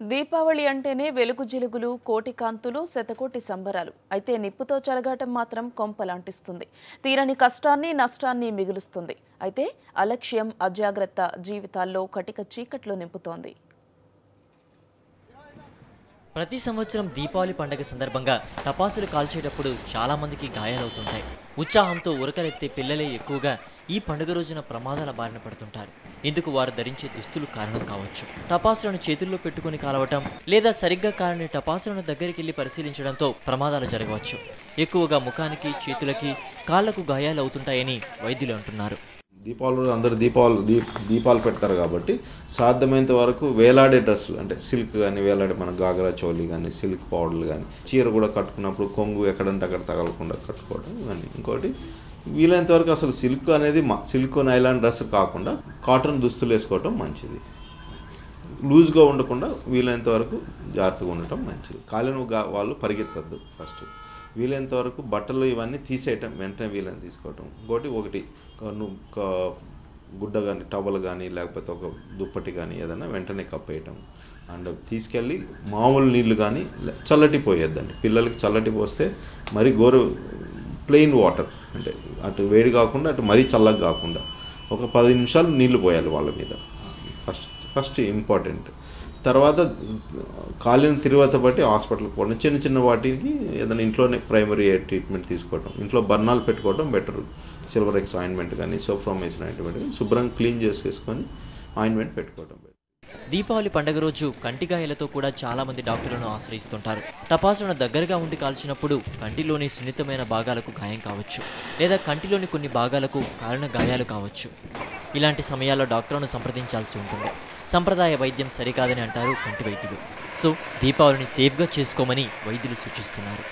దీపావళి అంటేనే వెలుగు జిలుగులు, కోటి కాంతులు, శతకోటి సంబరాలు. అయితే నిప్పుతో చెలగాటం మాత్రం కొంపలాంటిస్తుంది. తీరని కష్టాన్ని, నష్టాన్ని మిగులుస్తుంది. అయితే అలక్ష్యం, అజాగ్రత్త జీవితాల్లో కటిక చీకట్లు నింపుతోంది. ప్రతి సంవత్సరం దీపావళి పండుగ సందర్భంగా టపాసులు కాల్చేటప్పుడు చాలా మందికి గాయాలవుతుంటాయి. ఉత్సాహంతో ఉరకలెత్తే పిల్లలే ఎక్కువగా ఈ పండుగ రోజున ప్రమాదాల బారిన పడుతుంటారు. ఇందుకు వారు ధరించే దుస్తులు కారణం కావచ్చు. టపాసులను చేతుల్లో పెట్టుకుని కాలవటం లేదా సరిగ్గా కాలని టపాసులను దగ్గరికి వెళ్లి పరిశీలించడంతో ప్రమాదాలు జరగవచ్చు. ఎక్కువగా ముఖానికి, చేతులకి, కాళ్లకు గాయాలు అవుతుంటాయని వైద్యులు అంటున్నారు. దీపావళి అందరూ దీపాలు పెడతారు కాబట్టి సాధ్యమైనంత వరకు వేలాడే డ్రెస్సులు అంటే సిల్క్ కానీ వేలాడే మన గాగ్రా చోలీ కానీ సిల్క్ పౌడర్లు కానీ చీర కూడా కట్టుకున్నప్పుడు కొంగు ఎక్కడంటే అక్కడ తగలకుండా కట్టుకోవడం ఇవన్నీ. ఇంకోటి వీలైనంత వరకు అసలు సిల్క్ అనేది సిల్క్ నైలాన్ డ్రెస్ కాకుండా కాటన్ దుస్తులు వేసుకోవటం మంచిది. లూజ్గా ఉండకుండా వీలైనంత వరకు జాగ్రత్తగా ఉండటం మంచిది. కాలిన వాళ్ళు పరిగెత్తద్దు. ఫస్ట్ వీలైనంత వరకు బట్టలు ఇవన్నీ తీసేయటం, వెంటనే వీలైన తీసుకోవటం. ఒకటి గుడ్డ కానీ టవల్ కానీ లేకపోతే ఒక దుప్పటి కానీ ఏదైనా వెంటనే కప్పేయటం. అండ్ తీసుకెళ్ళి మామూలు నీళ్ళు కానీ చల్లటి పోయేద్దండి. పిల్లలకి చల్లటి పోస్తే మరి ప్లెయిన్ వాటర్ అంటే అటు వేడి కాకుండా అటు మరీ చల్లగా కాకుండా ఒక 10 నిమిషాలు నీళ్లు పోయాలి వాళ్ళ మీద. First important. తర్వాత కాలిన తిరువాత బట్టి హాస్పిటల్కి పోవడం, చిన్న వాటికి ఏదైనా ఇంట్లోనే ప్రైమరీ ట్రీట్మెంట్ తీసుకోవడం, ఇంట్లో బర్నాలు పెట్టుకోవడం బెటర్. సిల్వర్ ఎక్స్ ఆయింట్మెంట్ కానీ సోఫ్రామైసిన్ ఆయింట్మెంట్ కానీ శుభ్రంగా క్లీన్ చేసేసుకొని ఆయింట్మెంట్ పెట్టుకోవడం బెటర్. దీపావళి పండుగ రోజు కంటిగాయాలతో కూడా చాలా మంది డాక్టర్లను ఆశ్రయిస్తుంటారు. టపాసులను దగ్గరగా ఉండి కాల్చినప్పుడు కంటిలోని సున్నితమైన భాగాలకు గాయం కావచ్చు, లేదా కంటిలోని కొన్ని భాగాలకు కారణ గాయాలు కావచ్చు. ఇలాంటి సమయాల్లో డాక్టర్ను సంప్రదించాల్సి ఉంటుంది. సంప్రదాయ వైద్యం సరికాదని అంటారు కంటి వైద్యులు. సో దీపావళిని సేఫ్గా చేసుకోమని వైద్యులు సూచిస్తున్నారు.